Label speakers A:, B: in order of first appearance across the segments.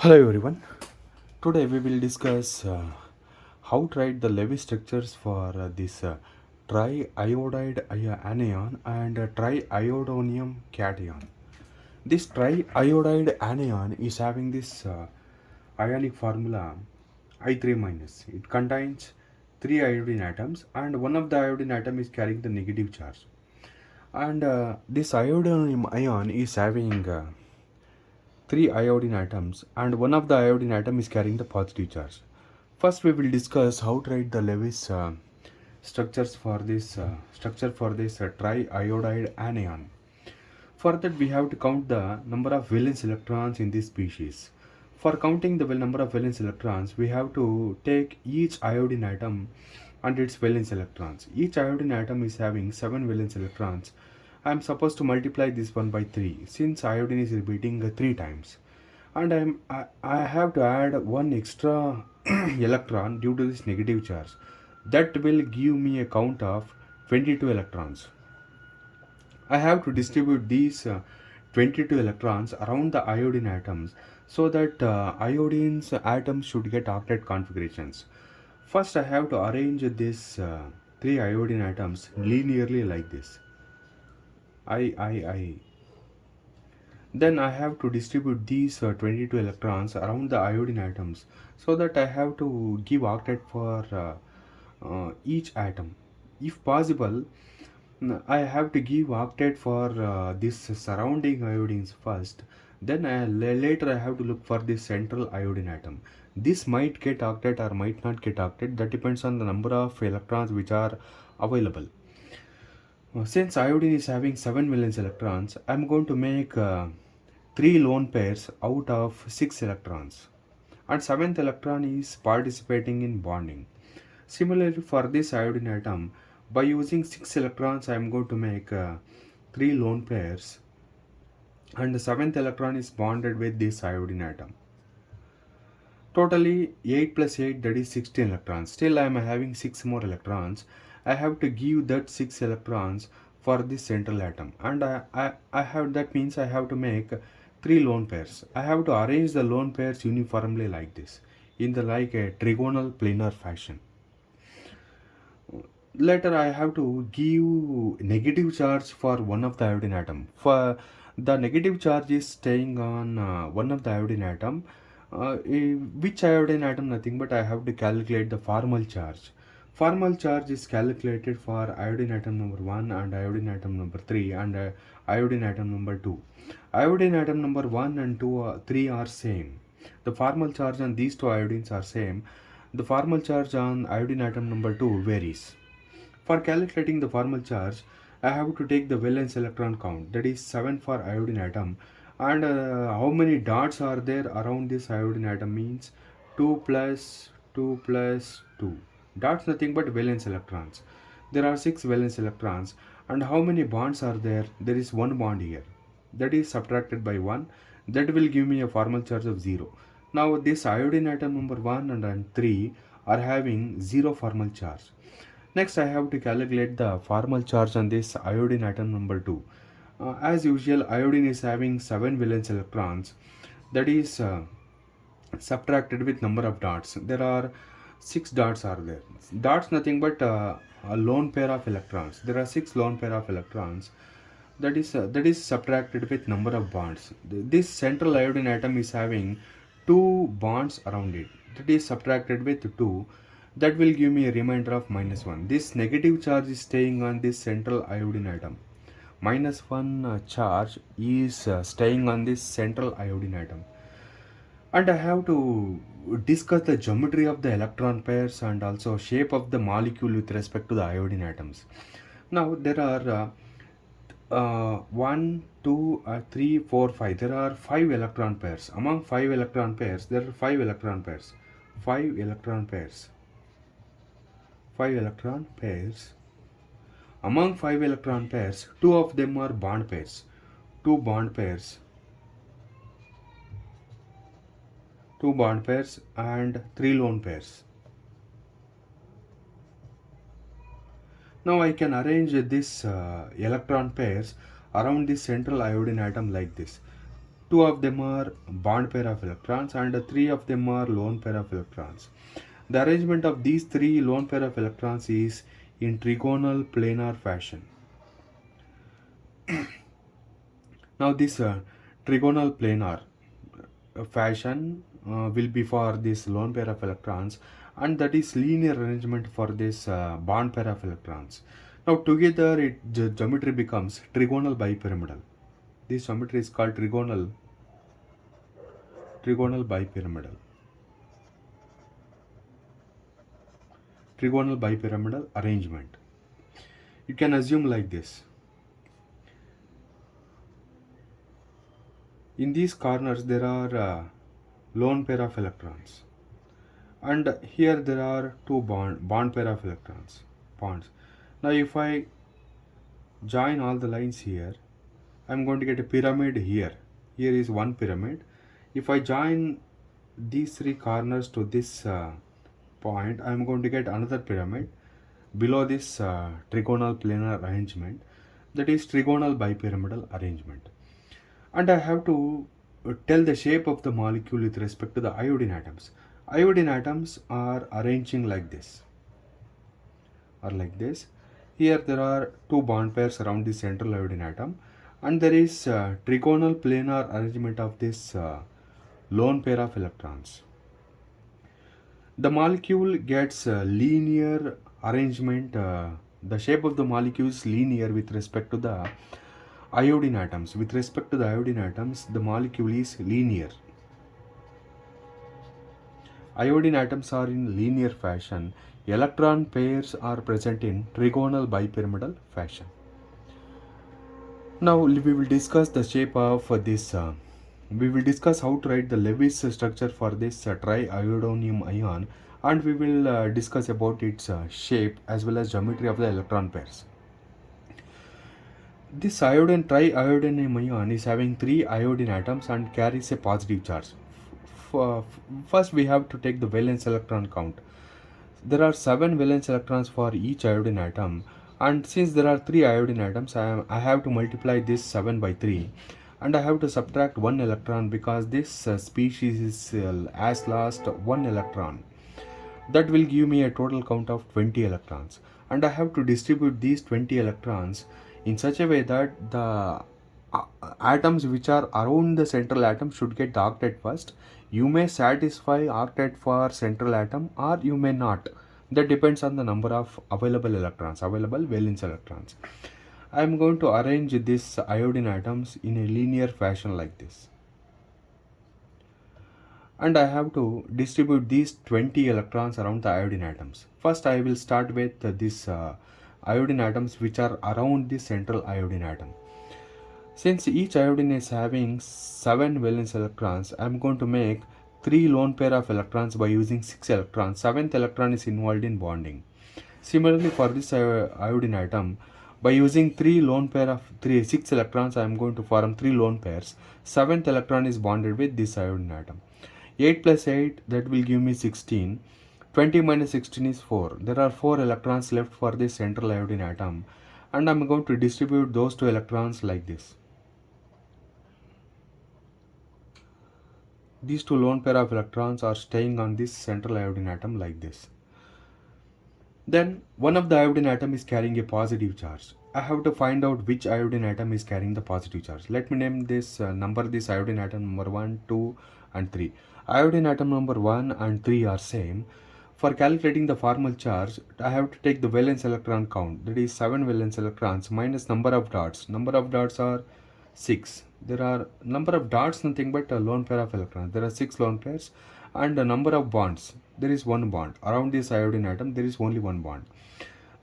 A: Hello everyone. Today we will discuss how to write the Lewis structures for this triiodide anion and triiodonium cation. This triiodide anion is having this ionic formula I3 minus. It contains three iodine atoms and one of the iodine atom is carrying the negative charge. And this iodonium ion is having three iodine atoms and one of the iodine atom is carrying the positive charge. First we will discuss how to write the Lewis structure for this triiodide anion. For that we have to count the number of valence electrons in this species. For counting the number of valence electrons, we have to take each iodine atom and its valence electrons. Each iodine atom is having 7 valence electrons. I am supposed to multiply this one by 3 since iodine is repeating 3 times. And I have to add one extra electron due to this negative charge. That will give me a count of 22 electrons. I have to distribute these 22 electrons around the iodine atoms so that iodine's atoms should get octet configurations. First, I have to arrange these three iodine atoms linearly like this. I. Then I have to distribute these 22 electrons around the iodine atoms so that I have to give octet for each atom. If possible, I have to give octet for this surrounding iodines first. Then later I have to look for this central iodine atom. This might get octet or might not get octet. That depends on the number of electrons which are available. Since iodine is having 7 valence electrons, I am going to make 3 lone pairs out of 6 electrons. And 7th electron is participating in bonding. Similarly, for this iodine atom, by using 6 electrons, I am going to make 3 lone pairs. And the 7th electron is bonded with this iodine atom. Totally 8 plus 8, that is 16 electrons. Still I am having 6 more electrons. I have to give that 6 electrons for this central atom. And I have, that means I have to make 3 lone pairs. I have to arrange the lone pairs uniformly like this in the like a trigonal planar fashion. Later I have to give negative charge for one of the iodine atom. For the negative charge is staying on one of the iodine atom. Which iodine atom? Nothing but I have to calculate the formal charge. Formal charge is calculated for iodine atom number 1 and iodine atom number 3 and iodine atom number 2. Iodine atom number 1 and 2 3 are same. The formal charge on these two iodines are same. The formal charge on iodine atom number 2 varies. For calculating the formal charge, I have to take the valence electron count, that is 7 for iodine atom, and how many dots are there around this iodine atom means 2 plus 2 plus 2. Dots nothing but valence electrons. There are 6 valence electrons, and how many bonds are there? There is one bond here. That is subtracted by 1. That will give me a formal charge of 0. Now this iodine atom number 1 and 3 are having 0 formal charge. Next, I have to calculate the formal charge on this iodine atom number 2. As usual, iodine is having 7 valence electrons. That is subtracted with number of dots. There are 6 dots are there. Dots nothing but a lone pair of electrons. There are 6 lone pair of electrons. That is subtracted with number of bonds. This central iodine atom is having 2 bonds around it. That is subtracted with 2. That will give me a remainder of minus 1. This negative charge is staying on this central iodine atom. Minus 1 charge is staying on this central iodine atom. And I have to discuss the geometry of the electron pairs and also shape of the molecule with respect to the iodine atoms. Now there are 1, 2, 3, 4, 5. There are 5 electron pairs. Among 5 electron pairs, there are 5 electron pairs. 5 electron pairs. 5 electron pairs. Among 5 electron pairs, 2 of them are bond pairs. 2 bond pairs. 2 bond pairs and 3 lone pairs. Now I can arrange this electron pairs around the central iodine atom like this. Two of them are bond pair of electrons and three of them are lone pair of electrons. The arrangement of these three lone pair of electrons is in trigonal planar fashion. Now this trigonal planar fashion will be for this lone pair of electrons, and that is linear arrangement for this bond pair of electrons. Now together the geometry becomes trigonal bipyramidal. This geometry is called trigonal bipyramidal. Trigonal bipyramidal arrangement. You can assume like this. In these corners there are lone pair of electrons, and here there are two bond pair of electrons, bonds. Now if I join all the lines here, I'm going to get a pyramid here. Here is one pyramid. If I join these three corners to this point, I'm going to get another pyramid below this trigonal planar arrangement, that is trigonal bipyramidal arrangement. And I have to tell the shape of the molecule with respect to the iodine atoms. Iodine atoms are arranging like this or like this. Here there are two bond pairs around the central iodine atom, and there is trigonal planar arrangement of this lone pair of electrons. The molecule gets linear arrangement. The shape of the molecule is linear with respect to the iodine atoms. With respect to the iodine atoms, the molecule is linear. Iodine atoms are in linear fashion. Electron pairs are present in trigonal bipyramidal fashion. Now we will discuss the shape of this. We will discuss how to write the Lewis structure for this triiodonium ion, and we will discuss about its shape as well as geometry of the electron pairs. This triiodonium ion is having three iodine atoms and carries a positive charge. First, we have to take the valence electron count. There are 7 valence electrons for each iodine atom, and since there are 3 iodine atoms, I have to multiply this 7 by 3, and I have to subtract 1 electron because this species is has lost 1 electron. That will give me a total count of 20 electrons, and I have to distribute these 20 electrons in such a way that the atoms which are around the central atom should get the octet first. You may satisfy octet for central atom or you may not. That depends on the number of available electrons, available valence electrons. I am going to arrange these iodine atoms in a linear fashion like this, and I have to distribute these 20 electrons around the iodine atoms. First I will start with these iodine atoms which are around the central iodine atom. Since each iodine is having 7 valence electrons, I am going to make 3 lone pair of electrons by using 6 electrons. 7th electron is involved in bonding. Similarly, for this iodine atom, by using 6 electrons, I am going to form 3 lone pairs. 7th electron is bonded with this iodine atom. 8 plus 8, that will give me 16. 20 minus 16 is 4. There are 4 electrons left for this central iodine atom, and I am going to distribute those 2 electrons like this. These 2 lone pair of electrons are staying on this central iodine atom like this. Then one of the iodine atom is carrying a positive charge. I have to find out which iodine atom is carrying the positive charge. Let me name this this iodine atom number 1, 2 and 3. Iodine atom number 1 and 3 are same. For calculating the formal charge, I have to take the valence electron count, that is 7 valence electrons minus number of dots. Number of dots are 6. There are number of dots nothing but a lone pair of electrons. There are 6 lone pairs, and the number of bonds, there is one bond. Around this iodine atom there is only one bond.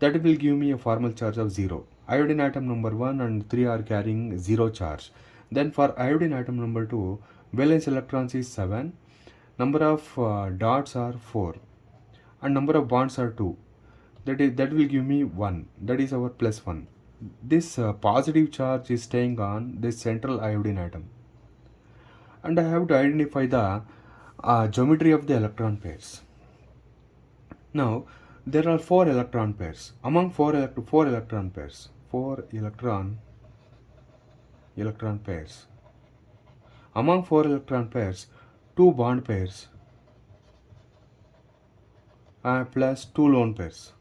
A: That will give me a formal charge of 0. Iodine atom number 1 and 3 are carrying 0 charge. Then for iodine atom number 2, valence electrons is 7, number of dots are 4, and number of bonds are 2. That will give me 1. That is our plus 1. This positive charge is staying on this central iodine atom, and I have to identify the geometry of the electron pairs. Now there are 4 electron pairs. Among 4 electron pairs, 4 electron pairs, Among 4 electron pairs, 2 bond pairs plus 2 lone pairs.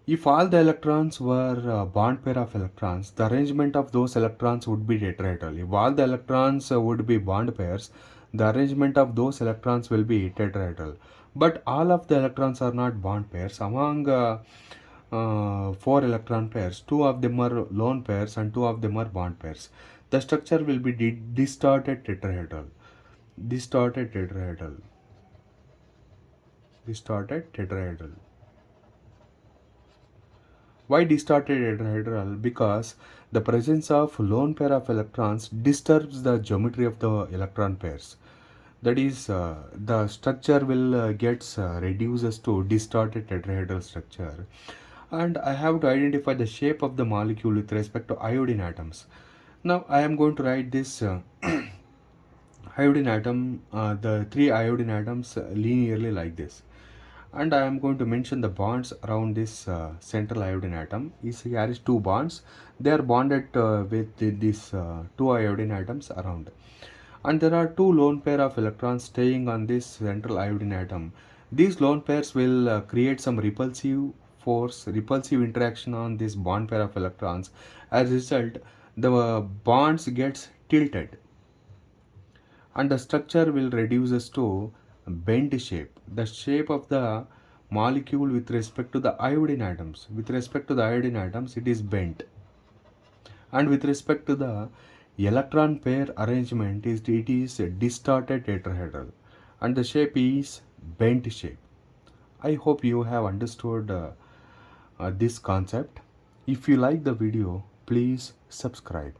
A: If all the electrons were a bond pair of electrons, the arrangement of those electrons would be tetrahedral. If all the electrons would be bond pairs, the arrangement of those electrons will be tetrahedral. But all of the electrons are not bond pairs. Among 4 electron pairs, 2 of them are lone pairs and 2 of them are bond pairs. The structure will be distorted tetrahedral. Distorted tetrahedral. Distorted tetrahedral. Why distorted tetrahedral? Because the presence of lone pair of electrons disturbs the geometry of the electron pairs. That is, the structure will gets reduces to distorted tetrahedral structure. And I have to identify the shape of the molecule with respect to iodine atoms. Now I am going to write this iodine atom, the 3 iodine atoms linearly like this, and I am going to mention the bonds around this central iodine atom. Here is 2 bonds. They are bonded with these 2 iodine atoms around, and there are 2 lone pair of electrons staying on this central iodine atom. These lone pairs will create some repulsive force, repulsive interaction on this bond pair of electrons. As a result, the bonds gets tilted and the structure will reduces to bent shape. The shape of the molecule with respect to the iodine atoms, it is bent, and with respect to the electron pair arrangement, it is distorted tetrahedral, and the shape is bent shape. I hope you have understood this concept. If you like the video, please subscribe.